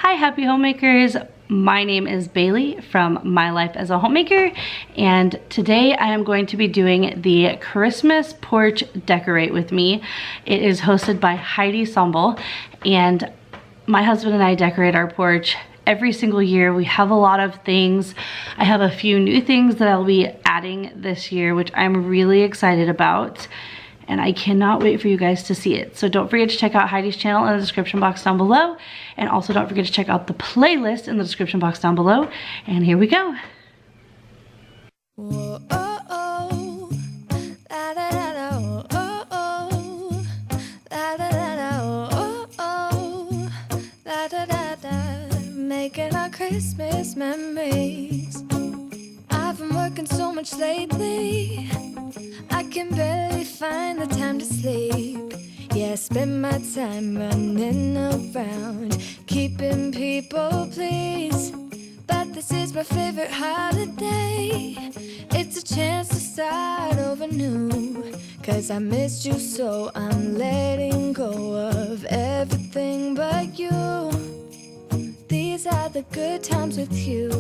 Hi, happy homemakers. My name is Bailey from My Life as a Homemaker, and today I am going to be doing the Christmas porch decorate with me. It is hosted by Heidi Sombel, and my husband and I decorate our porch every single year. We have a lot of things. I have a few new things that I'll be adding this year, which I'm really excited about. And I cannot wait for you guys to see it. So don't forget to check out Heidi's channel in the description box down below. And also don't forget to check out the playlist in the description box down below. And here we go. Whoa, oh, oh. La, da, da, da, oh, oh, oh. La, da, da, da, oh, oh, oh. La, da, da, da. Making our Christmas memories. I've been working so much lately, I can barely find the time to sleep. Yeah, I spend my time running around, keeping people pleased. But this is my favorite holiday. It's a chance to start over new. 'Cause I missed you, so I'm letting go of everything but you. These are the good times with you.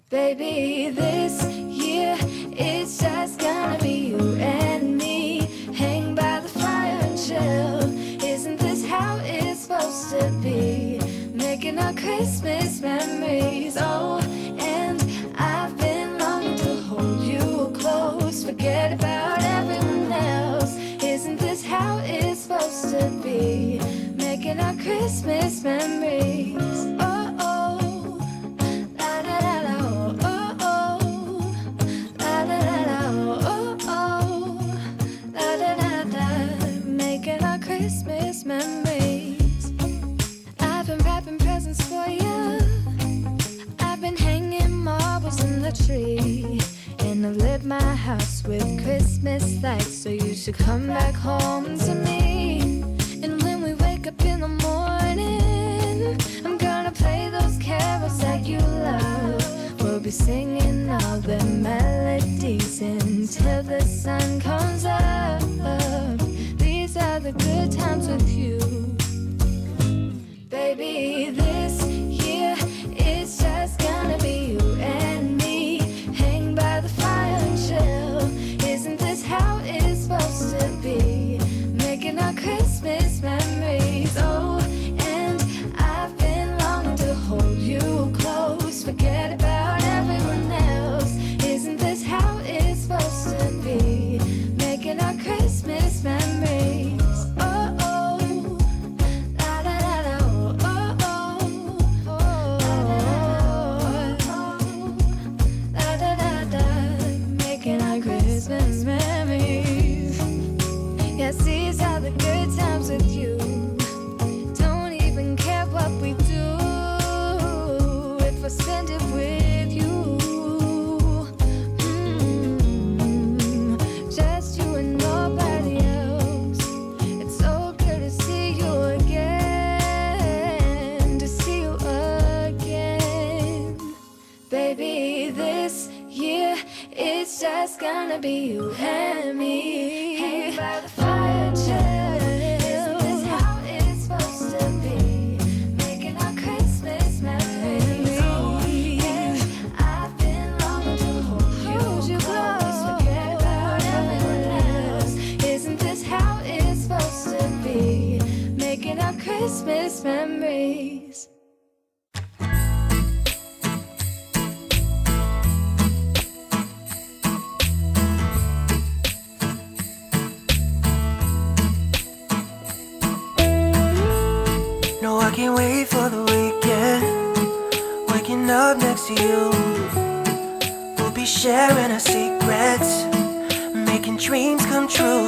Baby, this year it's just gonna be you and me. Hang by the fire and chill. Isn't this how it's supposed to be? Making our Christmas memories. Oh, and I've been longing to hold you close. Forget about everyone else. Isn't this how it's supposed to be? Making our Christmas memories. Oh, oh. Christmas memories. I've been wrapping presents for you. I've been hanging marbles in the tree, and I've lit my house with Christmas lights. So you should come back home to me. And when we wake up in the morning, I'm gonna play those carols that you love. We'll be singing all the melodies until the sun comes up. These are the good times with you. Baby, this year it's just gonna be you and me. Hang by the fire and chill. Isn't this how it's supposed to be? Making our Christmas memories. Oh, and I've been longing to hold you close. Forget about everyone else. Isn't this how it's supposed to be? Making our Christmas memories. These are the good times with you. Don't even care what we do if I spend it with you. Just you and nobody else. It's so good to see you again, to see you again. Baby, this year it's just gonna be you and me. Hang by the fire and chill. Isn't this how it's supposed to be? Making our Christmas memories. Oh, and I've been longing to hold you close. Forget about everyone else. Isn't this how it's supposed to be? Making our Christmas memories. No, I can't wait for the weekend. Waking up next to you. We'll be sharing our secrets, making dreams come true.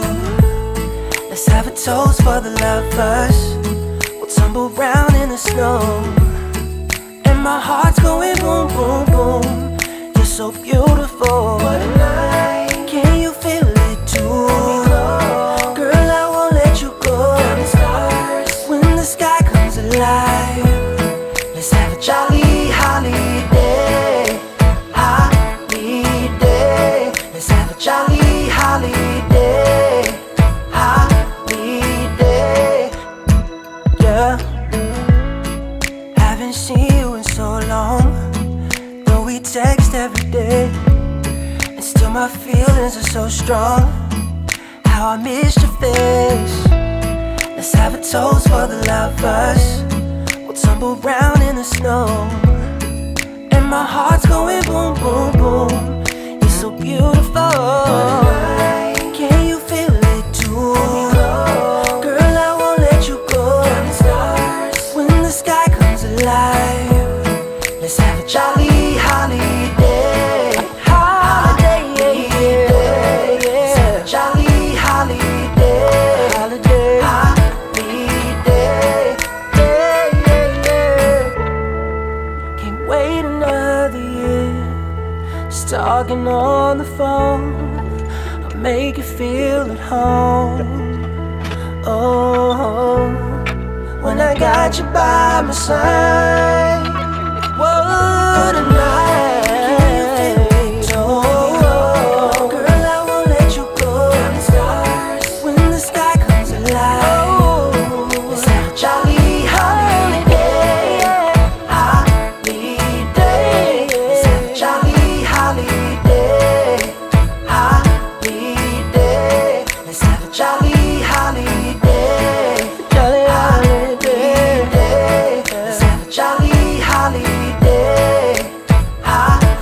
Let's have a toast for the lovers. We'll tumble round in the snow, and my heart's going boom, boom, boom. You're so beautiful. What a night. Can you feel it too? Girl, I won't let you go. When the sky comes alive, let's have a jolly holiday. Holiday. Let's have a jolly holiday. Holiday. Yeah. text every day, and still my feelings are so strong. How I missed your face. Let's have a toast for the lovers. We'll tumble round in the snow, and my heart's going boom, boom, boom. It's so beautiful. Can you feel it too? Girl, I won't let you go. When the sky comes alive, let's have a jolly holiday. Holiday, yeah. Let's have a jolly holiday. Holiday, holiday, yeah. Can't wait another year. Just talking on the phone, I'll make you feel at home. Oh, when I got you by my side, what a night. Oh, girl, I won't let you go. When the sky comes alive, let's have a jolly holiday. Holiday, let's have a jolly holiday. Holiday, let's have a jolly holiday. Jolly holiday, let's have a jolly holiday.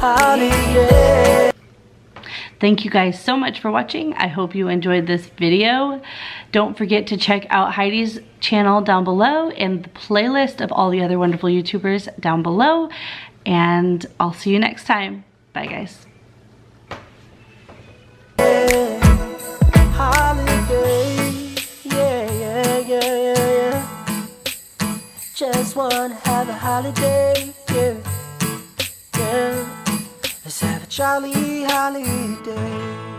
Holiday. Thank you guys so much for watching. I hope you enjoyed this video. Don't forget to check out Heidi's channel down below and the playlist of all the other wonderful YouTubers down below. And I'll see you next time. Bye guys. Holiday, yeah. Just wanna have a holiday, yeah. Let's have a jolly holiday.